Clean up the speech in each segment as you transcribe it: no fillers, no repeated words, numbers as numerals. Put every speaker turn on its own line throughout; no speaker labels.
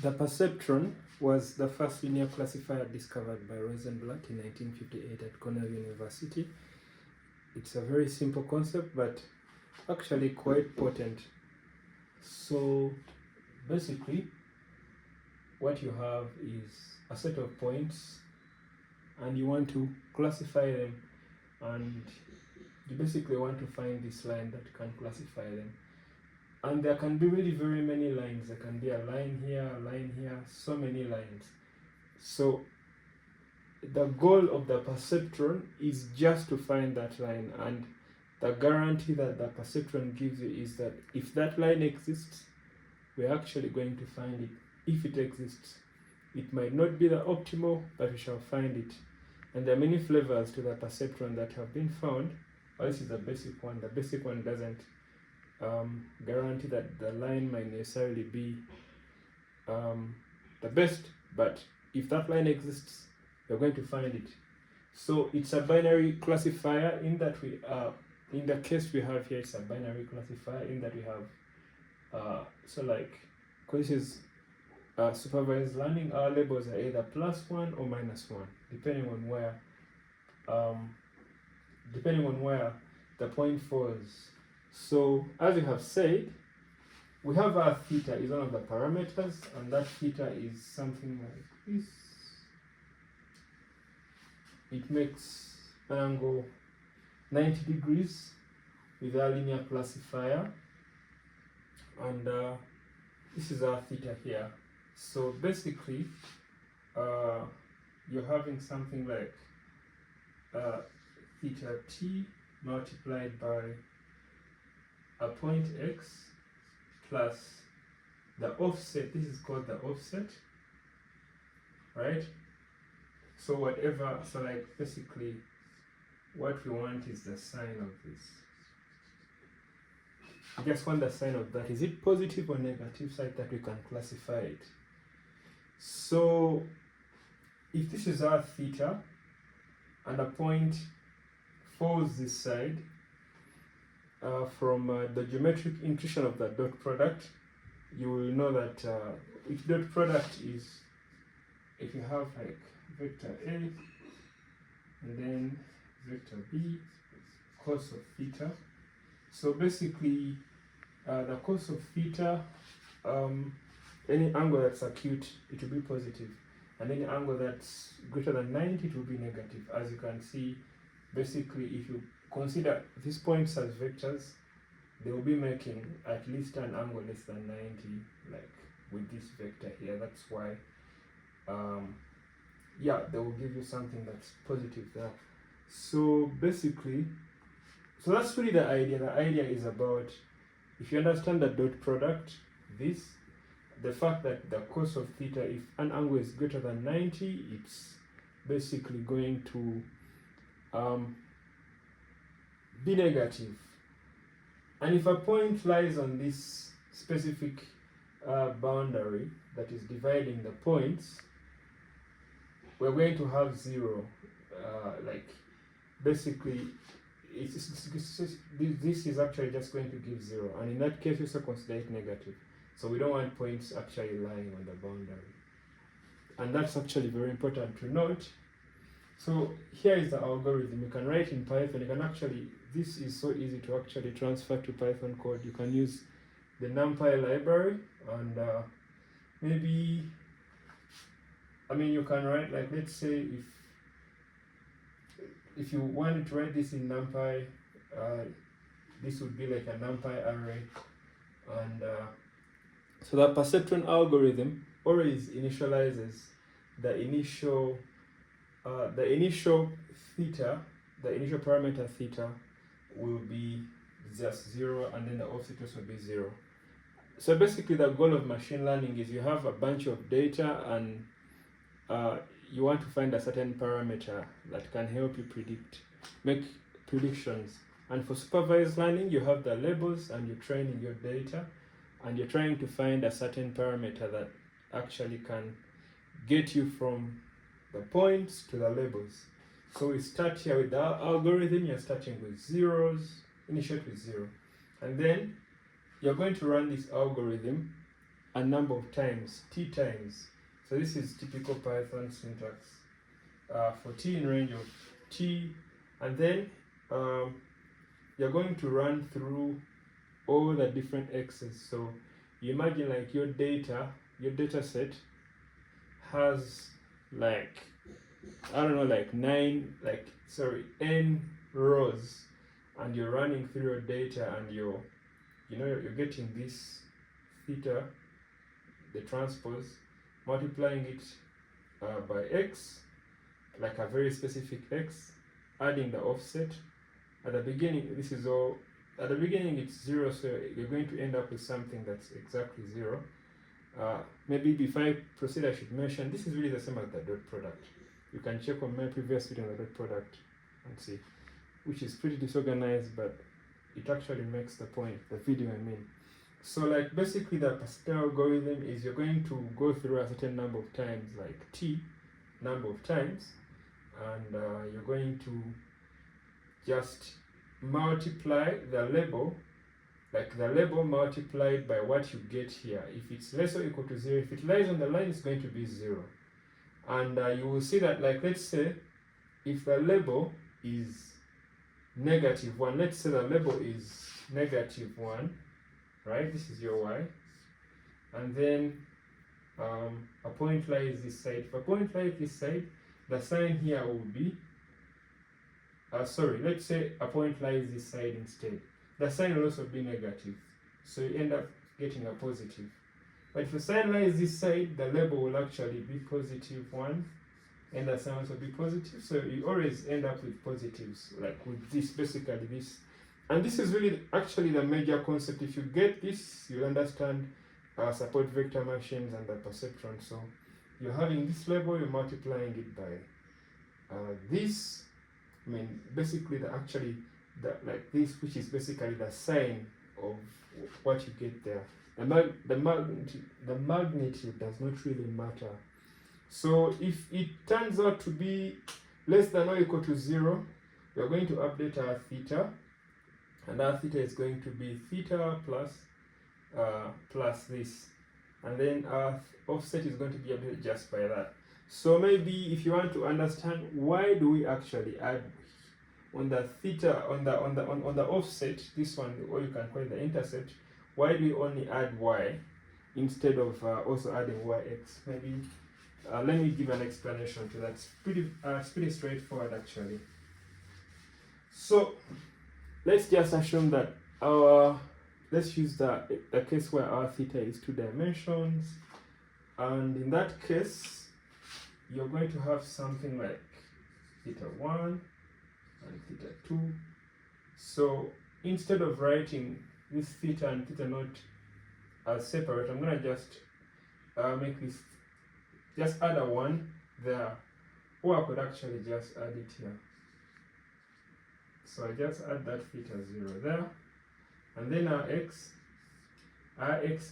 The perceptron was the first linear classifier discovered by Rosenblatt in 1958 at Cornell University. It's a very simple concept, but actually quite potent. So basically, what you have is a set of points, and you want to classify them, and you basically want to find this line that can classify them. And there can be really very many lines. There can be a line here, so many lines. So the goal of the perceptron is just to find that line, and the guarantee that the perceptron gives you is that if that line exists, we're actually going to find it. If it exists, it might not be the optimal, but we shall find it. And there are many flavors to the perceptron that have been found. Well, this is the basic one. The basic one doesn't guarantee that the line might necessarily be the best, but if that line exists, you're going to find it. So it's a binary classifier in that we in the case we have here, it's a binary classifier in that we have so like, because this is supervised learning, our labels are either +1 or -1, depending on where the point falls. So as we have said, we have our theta is one of the parameters, and that theta is something like this. It makes an angle 90 degrees with our linear classifier, and this is our theta here. So basically, you're having something like theta t multiplied by a point x plus the offset. This is called the offset, right? So whatever, so like basically what we want is the sign of this. I just want the sign of that. Is it positive or negative, so that we can classify it? So if this is our theta and a point falls this side, from the geometric intuition of the dot product, you will know that if dot product is, if you have like vector A and then vector B, cos of theta. So basically, the cos of theta, any angle that's acute, it will be positive, and any angle that's greater than 90, it will be negative. As you can see, basically, if you consider these points as vectors, they will be making at least an angle less than 90, like with this vector here. That's why, yeah, they will give you something that's positive there. So basically, so that's really the idea. The idea is about, if you understand the dot product, this, the fact that the cos of theta, if an angle is greater than 90, it's basically going to be negative. And if a point lies on this specific boundary that is dividing the points, we're going to have 0. Like basically, this is actually just going to give 0, and in that case we also consider it negative. So we don't want points actually lying on the boundary, and that's actually very important to note. So here is the algorithm. You can write in Python. You can actually, this is so easy to actually transfer to Python code. You can use the NumPy library, and maybe, I mean, you can write, like, let's say if you wanted to write this in NumPy, this would be like a NumPy array, and so the perceptron algorithm always initializes the initial theta, the initial parameter theta will be just 0, and then the offset will be 0. So basically, the goal of machine learning is you have a bunch of data, and you want to find a certain parameter that can help you make predictions. And for supervised learning, you have the labels, and you're training your data, and you're trying to find a certain parameter that actually can get you from the points to the labels. So we start here with the algorithm. You're starting with zeros, initiate with 0, and then you're going to run this algorithm a number of times, t times. So this is typical Python syntax for t in range of t, and then you're going to run through all the different x's. So you imagine like your data set has like, I don't know, like n rows, and you're running through your data, and you're getting this theta, the transpose, multiplying it by x, like a very specific x, adding the offset. At the beginning, at the beginning it's 0, so you're going to end up with something that's exactly 0. Maybe before I proceed, I should mention this is really the same as the dot product. You can check on my previous video on the dot product and see, which is pretty disorganized, but it actually makes the point, the video I mean. So like basically the Perceptron algorithm is you're going to go through a certain number of times, like t number of times, and you're going to just multiply the label, like the label multiplied by what you get here. If it's less or equal to 0, if it lies on the line, it's going to be 0. And you will see that, like, let's say if the label is -1, let's say the label is -1, right? This is your y, and then a point lies this side. If a point lies this side, the sign here will be let's say a point lies this side instead. The sign will also be negative, so you end up getting a positive. But if the sign lies this side, the label will actually be +1, and the sign will also be positive. So you always end up with positives, like with this, basically this. And this is really actually the major concept. If you get this, you'll understand support vector machines and the perceptron. So you're having this label, you're multiplying it by this. I mean, basically like this, which is basically the sign of what you get there. The magnitude does not really matter. So if it turns out to be less than or equal to 0, we are going to update our theta, and our theta is going to be theta plus this, and then our offset is going to be updated just by that. So maybe if you want to understand why do we actually add on the theta, on the offset, this one, or you can call it the intercept, why do we only add y instead of also adding yx? Maybe let me give an explanation to that. It's pretty straightforward actually. So let's just assume that let's use the case where our theta is 2 dimensions, and in that case you're going to have something like theta 1 and theta 2. So instead of writing this theta and theta naught as separate, I'm going to just make this, just add a 1 there, or I could actually just add it here. So I just add that theta 0 there, and then our x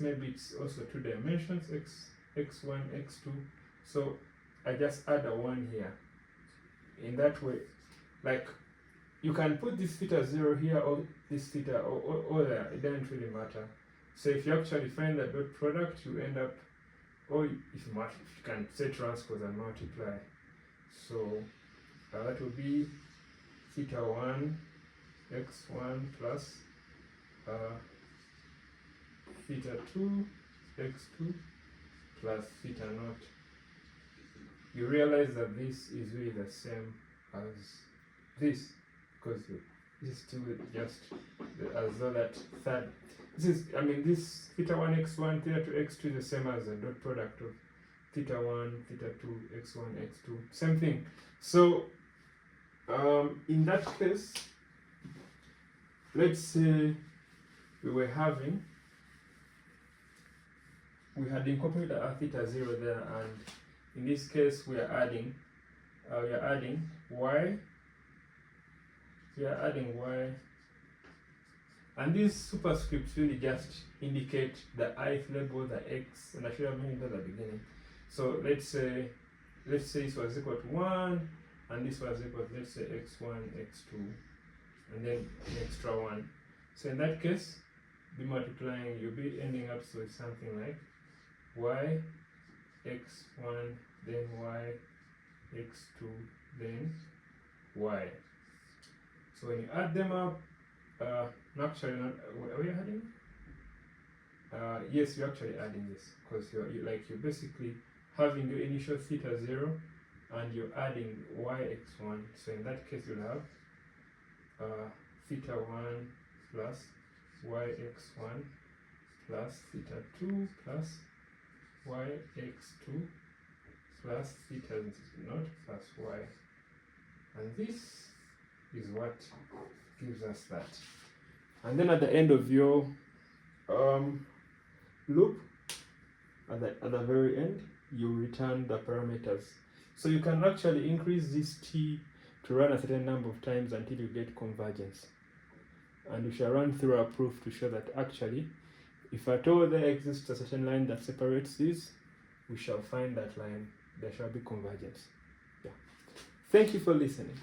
maybe it's also 2 dimensions, x1, x2. So I just add a 1 here. In that way, like, you can put this theta 0 here or this theta or there, it doesn't really matter. So if you actually find the dot product, you end up, or if you can say transpose and multiply. So that will be theta 1 x1 plus theta 2 x2 plus theta naught. You realize that this is really the same as this, because this is still just as though that third. This is, I mean, this theta 1 x1 theta 2 x2 is the same as the dot product of theta 1 theta 2 x1 x2, same thing. So in that case, let's say we had incorporated our theta 0 there, and in this case we are adding y. We are adding y, and these superscripts really just indicate the ith label, the x, and I should have mentioned at the beginning. So let's say this was equal to 1, and this was equal to, let's say, x1, x2, and then an extra 1. So in that case, be multiplying, you'll be ending up with something like y x1, then y x2, then y. So when you add them up, actually not, are we adding? Yes, you're actually adding this, because you're basically having your initial theta 0 and you're adding yx1. So in that case you'll have theta 1 plus yx1 plus theta 2 plus yx2 plus theta 0 plus y. And this is what gives us that. And then at the end of your loop, at the very end, you return the parameters. So you can actually increase this t to run a certain number of times until you get convergence. And we shall run through a proof to show that actually, if at all there exists a certain line that separates these, we shall find that line, there shall be convergence. Yeah. Thank you for listening.